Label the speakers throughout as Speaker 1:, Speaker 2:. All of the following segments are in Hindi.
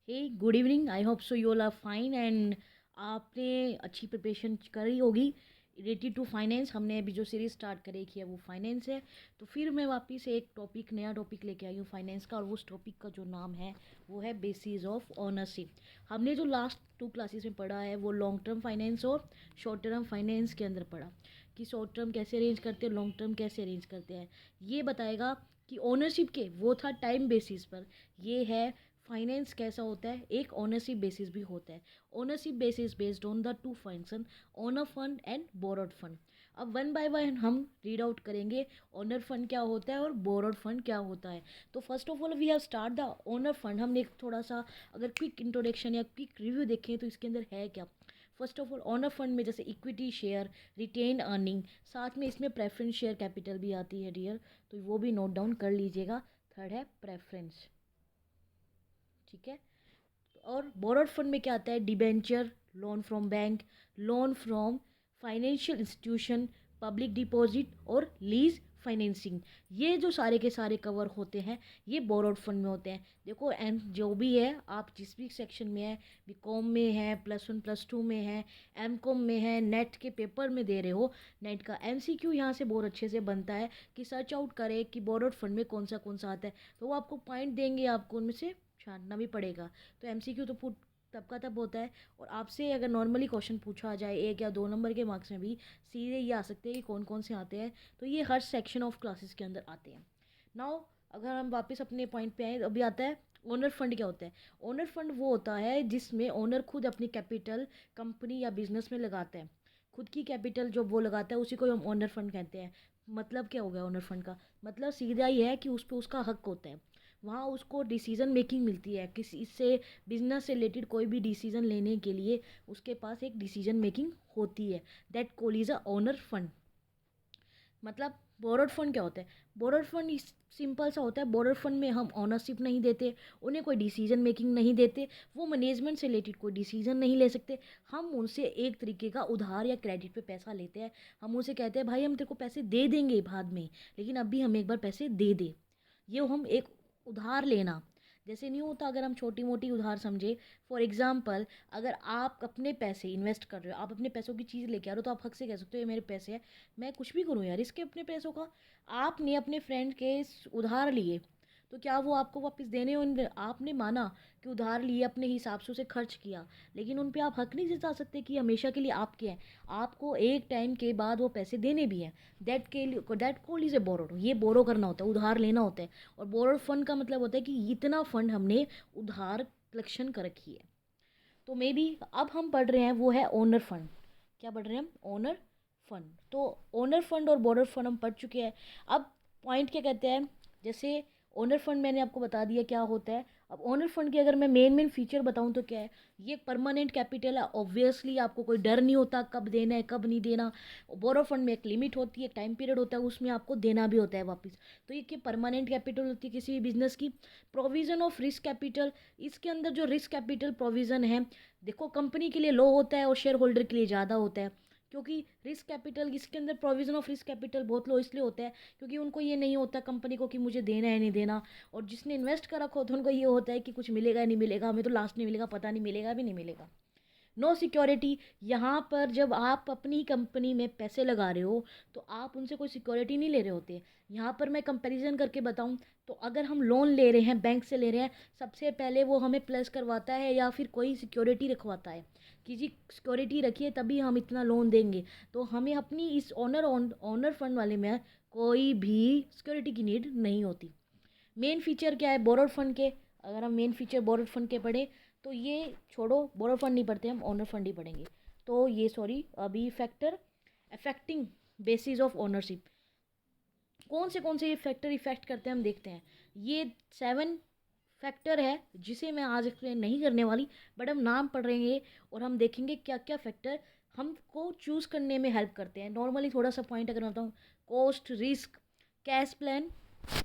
Speaker 1: Hey good evening, I hope so you all are fine and आपने अच्छी प्रिपरेशन करी होगी रिलेटेड टू फाइनेंस। हमने अभी जो सीरीज स्टार्ट करी की है वो फाइनेंस है। तो फिर मैं वापस एक नया टॉपिक लेके आई हूँ फाइनेंस का, और उस टॉपिक का जो नाम है वो है बेसिस ऑफ ऑनरशिप। हमने जो लास्ट 2 क्लासेस में पढ़ा है वो लॉन्ग टर्म फाइनेंस और शॉर्ट टर्म फाइनेंस के अंदर पढ़ा कि शॉर्ट टर्म कैसे अरेंज करते हैं, लॉन्ग टर्म कैसे अरेंज करते हैं। ये बताएगा कि ओनरशिप के वो था टाइम बेसिस पर, ये है फाइनेंस कैसा होता है, एक ओनरशिप बेसिस भी होता है। Ownership basis based on the two function, owner fund and borrowed fund. अब वन बाय वन हम रीड आउट करेंगे ओनर फंड क्या होता है और बोरोड फंड क्या होता है। तो first of all we have start the owner fund. हमने एक थोड़ा सा अगर क्विक इंट्रोडक्शन या क्विक रिव्यू देखें तो इसके अंदर है क्या। First of all owner fund में जैसे इक्विटी शेयर, रिटेन अर्निंग, साथ में इसमें प्रेफरेंस शेयर कैपिटल भी आती है डियर, तो वो भी नोट डाउन कर लीजिएगा। थर्ड है प्रेफरेंस, ठीक है। और बोरोड फंड में क्या आता है, debenture, loan from bank, loan from financial institution, public deposit और लीज फाइनेंसिंग। ये जो सारे के सारे कवर होते हैं ये बोरोड फंड में होते हैं। देखो एंड जो भी है आप जिस भी सेक्शन में है, बीकॉम में है, +1 +2 में है, एमकॉम में है, नेट के पेपर में दे रहे हो, नेट का एमसीक्यू यहाँ से बहुत अच्छे से बनता है कि सर्च आउट करें कि बोरोड फंड में कौन सा आता है, तो वो आपको पॉइंट देंगे, आपको उनमें से छानना भी पड़ेगा। तो एमसीक्यू तो पुट तब का तब होता है, और आपसे अगर नॉर्मली क्वेश्चन पूछा जाए 1 या 2 नंबर के मार्क्स में भी सीधे ये आ सकते हैं कि कौन कौन से आते हैं। तो ये हर सेक्शन ऑफ क्लासेस के अंदर आते हैं। नाउ अगर हम वापस अपने पॉइंट पे आए, अभी आता है ओनर फंड क्या होता है। ओनर फंड वो होता है जिसमें ओनर खुद अपनी कैपिटल कंपनी या बिजनेस में लगाता है। खुद की कैपिटल जो वो लगाता है उसी को हम ओनर फंड कहते हैं। मतलब क्या हो गया ओनर फंड का, मतलब सीधा ही है कि उस पर उसका हक होता है, वहाँ उसको डिसीजन मेकिंग मिलती है। किसी इससे बिजनेस से रिलेटेड कोई भी डिसीजन लेने के लिए उसके पास एक डिसीजन मेकिंग होती है। That call is a owner fund. मतलब बोरोड फंड क्या होता है, बोरोड फंड सिंपल सा होता है। बोरोड फंड में हम ऑनरशिप नहीं देते, उन्हें कोई डिसीजन मेकिंग नहीं देते, वो मैनेजमेंट से रिलेटेड कोई डिसीजन नहीं ले सकते। हम उनसे एक तरीके का उधार या क्रेडिट पे पैसा लेते हैं। हम उनसे कहते हैं भाई हम तेरे को पैसे दे देंगे बाद में, लेकिन अभी हमें एक बार पैसे दे दे। ये हम एक उधार लेना जैसे नहीं होता। अगर हम छोटी मोटी उधार समझे, फॉर एग्जाम्पल अगर आप अपने पैसे इन्वेस्ट कर रहे हो, आप अपने पैसों की चीज़ लेके आ रहे हो, तो आप हक से कह सकते हो ये मेरे पैसे हैं, मैं कुछ भी करूँ यार इसके अपने पैसों का। आपने अपने फ्रेंड के उधार लिए, तो क्या वो आपको वापस देने होंगे। आपने माना कि उधार लिए, अपने हिसाब से उसे खर्च किया, लेकिन उन पे आप हक नहीं जता सकते कि हमेशा के लिए आपके हैं। आपको एक टाइम के बाद वो पैसे देने भी हैं। दैट कॉल इज ए बोरो। ये बोरो करना होता है, उधार लेना होता है। और बोरो फंड का मतलब होता है कि इतना फंड हमने उधार कलेक्शन कर रखी है। तो मे बी अब हम पढ़ रहे हैं वो है ओनर फंड। क्या पढ़ रहे हैं हम, ओनर फंड। तो ओनर फंड और बोनर फंड हम पढ़ चुके हैं। अब पॉइंट क्या कहते हैं, जैसे ओनर फंड मैंने आपको बता दिया क्या होता है। अब ओनर फंड की अगर मैं मेन फीचर बताऊं तो क्या है, ये परमानेंट कैपिटल है। ऑब्वियसली आपको कोई डर नहीं होता कब देना है कब नहीं देना। बोरो फंड में एक लिमिट होती है, एक टाइम पीरियड होता है, उसमें आपको देना भी होता है वापस। तो ये कि परमानेंट कैपिटल होती है किसी भी बिजनेस की। प्रोविजन ऑफ रिस्क कैपिटल, इसके अंदर जो रिस्क कैपिटल प्रोविजन है, देखो कंपनी के लिए लो होता है और शेयर होल्डर के लिए ज़्यादा होता है। क्योंकि रिस्क कैपिटल, इसके अंदर प्रोविजन ऑफ रिस्क कैपिटल बहुत लो इसलिए होता है क्योंकि उनको ये नहीं होता कंपनी को कि मुझे देना है नहीं देना। और जिसने इन्वेस्ट कर रखा होता है उनको ये होता है कि कुछ मिलेगा नहीं मिलेगा, हमें तो लास्ट नहीं मिलेगा, पता नहीं मिलेगा भी नहीं मिलेगा। नो सिक्योरिटी, यहाँ पर जब आप अपनी कंपनी में पैसे लगा रहे हो तो आप उनसे कोई सिक्योरिटी नहीं ले रहे होते। यहाँ पर मैं कंपैरिजन करके बताऊँ तो अगर हम लोन ले रहे हैं, बैंक से ले रहे हैं, सबसे पहले वो हमें प्लस करवाता है या फिर कोई सिक्योरिटी रखवाता है कि जी सिक्योरिटी रखिए तभी हम इतना लोन देंगे। तो हमें अपनी इस ओनर फंड वाले में कोई भी सिक्योरिटी की नीड नहीं होती। मेन फीचर क्या है बोरोड फंड के, अगर हम मेन फीचर बोरोड फंड के पढ़े तो ये छोड़ो, बोरोड फंड नहीं पढ़ते, हम ओनर फंड ही पढ़ेंगे। तो ये सॉरी अभी factor affecting basis of ownership, कौन से ये फैक्टर इफेक्ट करते हैं हम देखते हैं। ये 7 फैक्टर है जिसे मैं आज एक्सप्लेन नहीं करने वाली, बट हम नाम पढ़ रहेंगे और हम देखेंगे क्या क्या फैक्टर हमको चूज़ करने में हेल्प करते हैं। नॉर्मली थोड़ा सा पॉइंट अगर मैं बताऊँ, cost, risk, cash plan,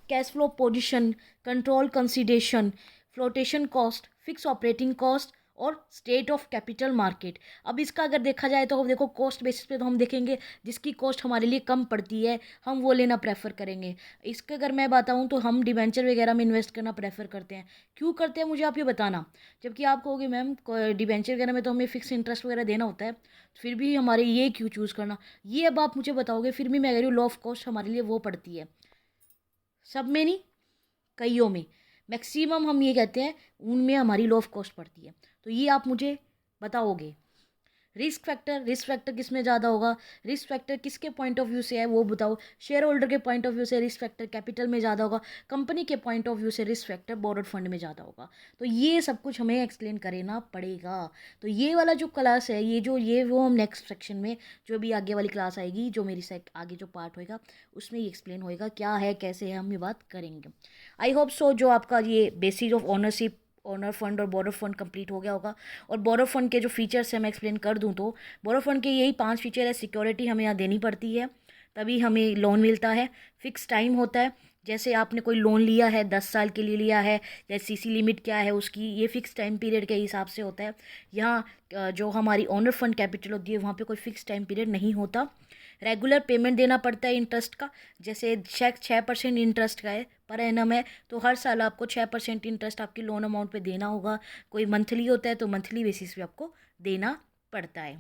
Speaker 1: cash flow position, control consideration, flotation cost, fix operating cost और स्टेट ऑफ कैपिटल मार्केट। अब इसका अगर देखा जाए तो देखो कॉस्ट बेसिस पे तो हम देखेंगे जिसकी कॉस्ट हमारे लिए कम पड़ती है हम वो लेना प्रेफर करेंगे। इसके अगर मैं बताऊं तो हम डिबेंचर वगैरह में इन्वेस्ट करना प्रेफर करते हैं। क्यों करते हैं मुझे आप ये बताना। जबकि आप कहोगे मैम डिबेंचर वगैरह में तो हमें फिक्स इंटरेस्ट वगैरह देना होता है, फिर भी हमारे ये क्यों चूज़ करना, ये अब आप मुझे बताओगे। फिर भी मैं कह रही हूँ लॉ ऑफ कॉस्ट हमारे लिए वो पड़ती है, सब में नहीं कईयों में, मैक्सिमम हम ये कहते हैं उनमें हमारी लॉ ऑफ कॉस्ट पड़ती है। तो ये आप मुझे बताओगे। रिस्क फैक्टर किस में ज़्यादा होगा, रिस्क फैक्टर किसके पॉइंट ऑफ व्यू से है वो बताओ। शेयर होल्डर के पॉइंट ऑफ व्यू से रिस्क फैक्टर कैपिटल में ज़्यादा होगा, कंपनी के पॉइंट ऑफ व्यू से रिस्क फैक्टर बोरोड फंड में ज़्यादा होगा। तो ये सब कुछ हमें एक्सप्लेन करना पड़ेगा। तो ये वाला जो क्लास है ये वो हम नेक्स्ट सेक्शन में जो भी आगे वाली क्लास आएगी, जो मेरी आगे जो पार्ट होएगा उसमें ये एक्सप्लेन होएगा क्या है कैसे है, हम ये बात करेंगे। आई होप सो जो आपका ये basis of ownership, owner fund और बोरो फंड कंप्लीट हो गया होगा। और बोरो फंड के जो फीचर्स हैं मैं एक्सप्लेन कर दूं तो बोरो फंड के यही 5 फीचर है। सिक्योरिटी हमें यहाँ देनी पड़ती है तभी हमें लोन मिलता है। फिक्स टाइम होता है, जैसे आपने कोई लोन लिया है 10 साल के लिए लिया है या सीसी लिमिट क्या है उसकी, ये फिक्स टाइम पीरियड के हिसाब से होता है। यहाँ जो हमारी ओनर फंड कैपिटल होती है वहाँ पे कोई फिक्स टाइम पीरियड नहीं होता। रेगुलर पेमेंट देना पड़ता है इंटरेस्ट का, जैसे चेक 6% इंटरेस्ट का है पर एनम है तो हर साल आपको 6% इंटरेस्ट आपकी लोन अमाउंट पे देना होगा। कोई मंथली होता है तो मंथली बेसिस पे आपको देना पड़ता है।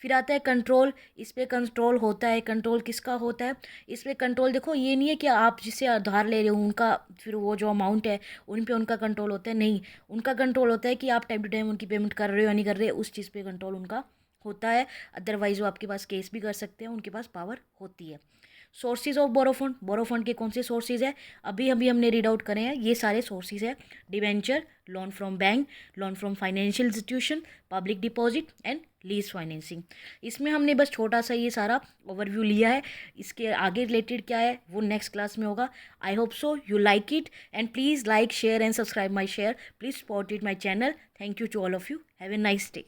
Speaker 1: फिर आता है कंट्रोल, इस पे कंट्रोल होता है। कंट्रोल किसका होता है, इस पे कंट्रोल देखो ये नहीं है कि आप जिससे उधार ले रहे हो उनका फिर वो जो अमाउंट है उन पे उनका कंट्रोल होता है, नहीं। उनका कंट्रोल होता है कि आप टाइम टू टाइम उनकी पेमेंट कर रहे हो या नहीं कर रहे, उस चीज़ पे कंट्रोल उनका होता है। अदरवाइज वो आपके पास केस भी कर सकते हैं, उनके पास पावर होती है। सोर्सेज ऑफ बोरो फंड के कौन से सोर्सेज है अभी अभी हमने रीड आउट करे हैं, ये सारे सोर्सेज है। Debenture, loan from bank, loan from financial institution, public deposit and lease financing. इसमें हमने बस छोटा सा ये सारा ओवरव्यू लिया है, इसके आगे रिलेटेड क्या है वो नेक्स्ट क्लास में होगा। I hope so you like it and please like share and subscribe my share, please support it my channel. Thank you to all of you, have a nice day.